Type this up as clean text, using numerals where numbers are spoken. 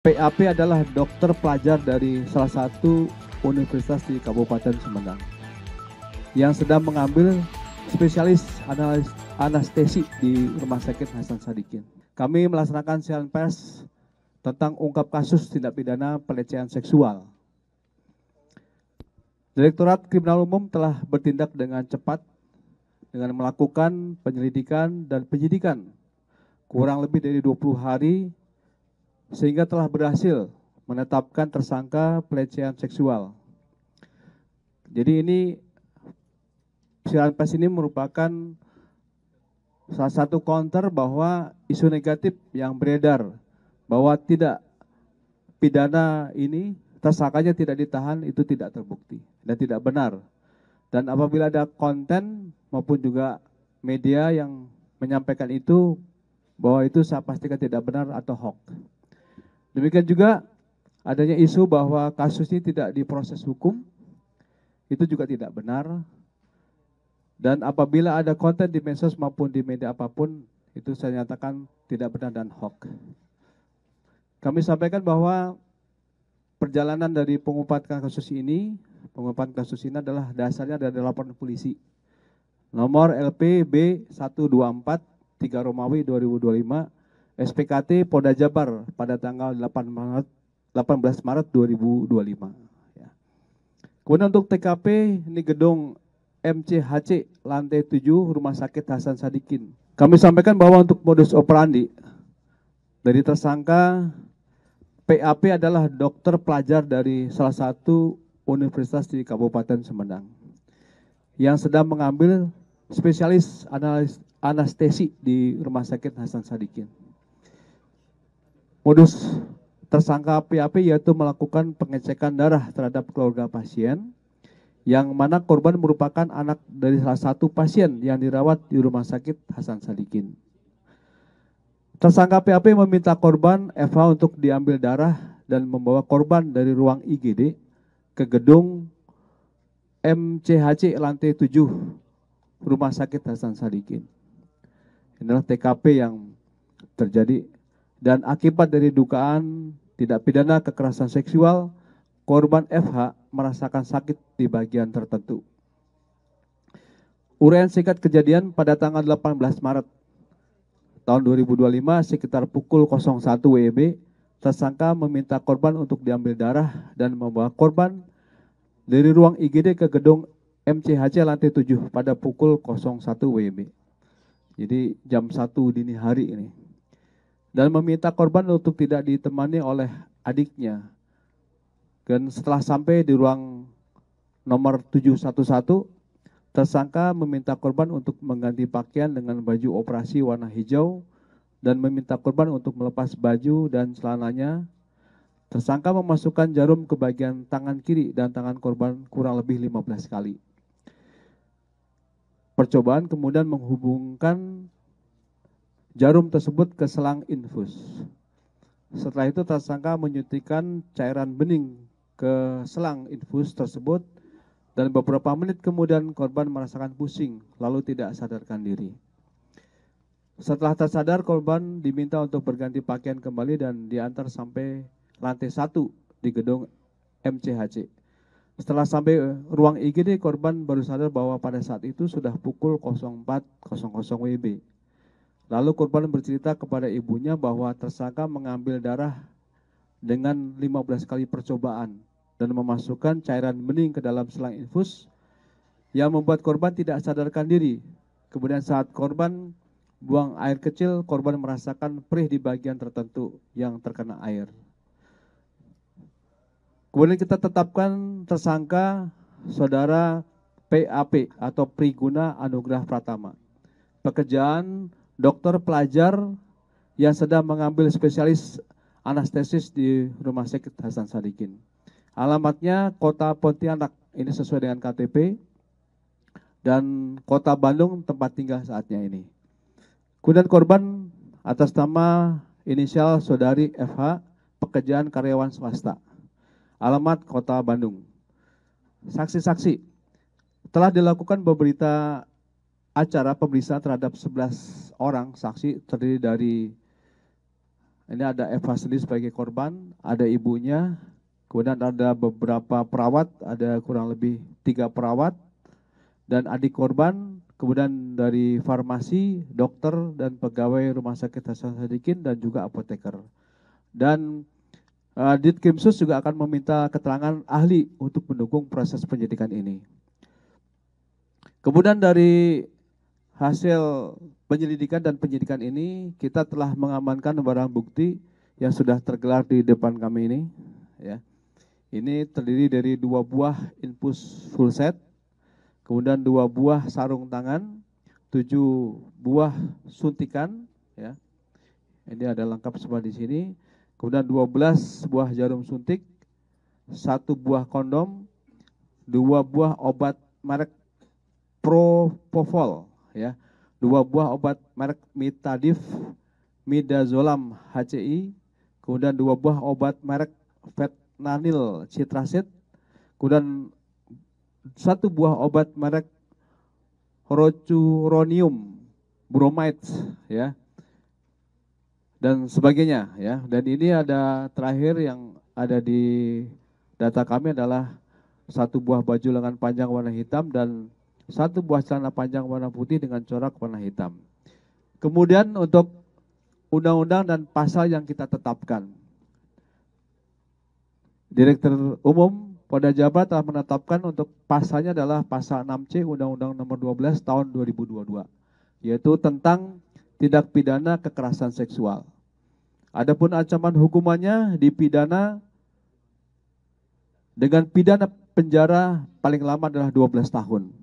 PAP adalah dokter pelajar dari salah satu universitas di Kabupaten Sumedang yang sedang mengambil spesialis anestesi di Rumah Sakit Hasan Sadikin. Kami melaksanakan siaran pers tentang ungkap kasus tindak pidana pelecehan seksual. Direktorat Kriminal Umum telah bertindak dengan cepat dengan melakukan penyelidikan dan penyidikan kurang lebih dari 20 hari sehingga telah berhasil menetapkan tersangka pelecehan seksual. Jadi ini siaran pers ini merupakan salah satu counter bahwa isu negatif yang beredar bahwa tidak pidana ini tersangkanya tidak ditahan itu tidak terbukti dan tidak benar. Dan apabila ada konten maupun juga media yang menyampaikan itu bahwa itu saya pastikan tidak benar atau hoax. Demikian juga adanya isu bahwa kasus ini tidak diproses hukum, itu juga tidak benar. Dan apabila ada konten di medsos maupun di media apapun, itu saya nyatakan tidak benar dan hoax. Kami sampaikan bahwa perjalanan dari pengungkapan kasus ini adalah dasarnya dari laporan polisi. Nomor LPB 124 3 Romawi 2025 SPKT Polda Jabar pada tanggal 18 Maret 2025. Ya. Kemudian untuk TKP ini gedung MCHC lantai 7 Rumah Sakit Hasan Sadikin. Kami sampaikan bahwa untuk modus operandi dari tersangka PAP adalah dokter pelajar dari salah satu universitas di Kabupaten Sumedang yang sedang mengambil spesialis anestesi di Rumah Sakit Hasan Sadikin. Modus tersangka PAP yaitu melakukan pengecekan darah terhadap keluarga pasien yang mana korban merupakan anak dari salah satu pasien yang dirawat di Rumah Sakit Hasan Sadikin. Tersangka PAP meminta korban FH untuk diambil darah dan membawa korban dari ruang IGD ke gedung MCHC lantai 7 Rumah Sakit Hasan Sadikin. Inilah TKP yang terjadi. Dan akibat dari dugaan tidak pidana kekerasan seksual, korban FH merasakan sakit di bagian tertentu. Uraian singkat kejadian pada tanggal 18 Maret tahun 2025 sekitar pukul 01 WIB, tersangka meminta korban untuk diambil darah dan membawa korban dari ruang IGD ke gedung MCHC lantai 7 pada pukul 01 WIB. Jadi jam 1 dini hari ini. Dan meminta korban untuk tidak ditemani oleh adiknya. Dan setelah sampai di ruang nomor 711, tersangka meminta korban untuk mengganti pakaian dengan baju operasi warna hijau dan meminta korban untuk melepas baju dan celananya. Tersangka memasukkan jarum ke bagian tangan kiri dan tangan korban kurang lebih 15 kali. Percobaan kemudian menghubungkan jarum tersebut ke selang infus. Setelah itu tersangka menyuntikkan cairan bening ke selang infus tersebut dan beberapa menit kemudian korban merasakan pusing lalu tidak sadarkan diri. Setelah tersadar korban diminta untuk berganti pakaian kembali dan diantar sampai lantai 1 di gedung MCHC. Setelah sampai ruang IGD korban baru sadar bahwa pada saat itu sudah pukul 04.00 WIB. Lalu korban bercerita kepada ibunya bahwa tersangka mengambil darah dengan 15 kali percobaan dan memasukkan cairan bening ke dalam selang infus yang membuat korban tidak sadarkan diri. Kemudian saat korban buang air kecil, korban merasakan perih di bagian tertentu yang terkena air. Kemudian kita tetapkan tersangka saudara PAP atau Priguna Anugrah Pratama. Pekerjaan dokter pelajar yang sedang mengambil spesialis anestesis di Rumah Sakit Hasan Sadikin. Alamatnya Kota Pontianak, ini sesuai dengan KTP, dan Kota Bandung tempat tinggal saatnya ini. Kemudian korban atas nama inisial saudari FH, pekerjaan karyawan swasta. Alamat Kota Bandung. Saksi-saksi, telah dilakukan beberapa acara pemeriksaan terhadap 11 orang saksi terdiri dari Ini ada Eva sendiri sebagai korban, ada ibunya, kemudian ada beberapa perawat, ada kurang lebih 3 perawat, dan adik korban, kemudian dari farmasi, dokter, dan pegawai Rumah Sakit Hasan Sadikin, dan juga apoteker. Dan Ditkrimsus juga akan meminta keterangan ahli untuk mendukung proses penyidikan ini. Kemudian dari hasil penyelidikan dan penyidikan ini, kita telah mengamankan barang bukti yang sudah tergelar di depan kami ini. Ya. Ini terdiri dari 2 buah infus full set, kemudian 2 buah sarung tangan, 7 buah suntikan. Ya. Ini ada lengkap semua di sini. Kemudian 12 buah jarum suntik, 1 buah kondom, 2 buah obat merek Propofol, ya, 2 buah obat merek Mitadif, Midazolam HCI, kemudian 2 buah obat merek Fentanyl Citracid, kemudian 1 buah obat merek Rocuronium Bromide, ya, dan sebagainya, ya. Dan ini ada terakhir yang ada di data kami adalah 1 buah baju lengan panjang warna hitam dan 1 buah celana panjang warna putih dengan corak warna hitam. Kemudian untuk undang-undang dan pasal yang kita tetapkan, Direktur Umum Polda Jabar telah menetapkan untuk pasalnya adalah pasal 6C Undang-Undang Nomor 12 Tahun 2022, yaitu tentang tindak pidana kekerasan seksual. Adapun ancaman hukumannya dipidana dengan pidana penjara paling lama adalah 12 tahun.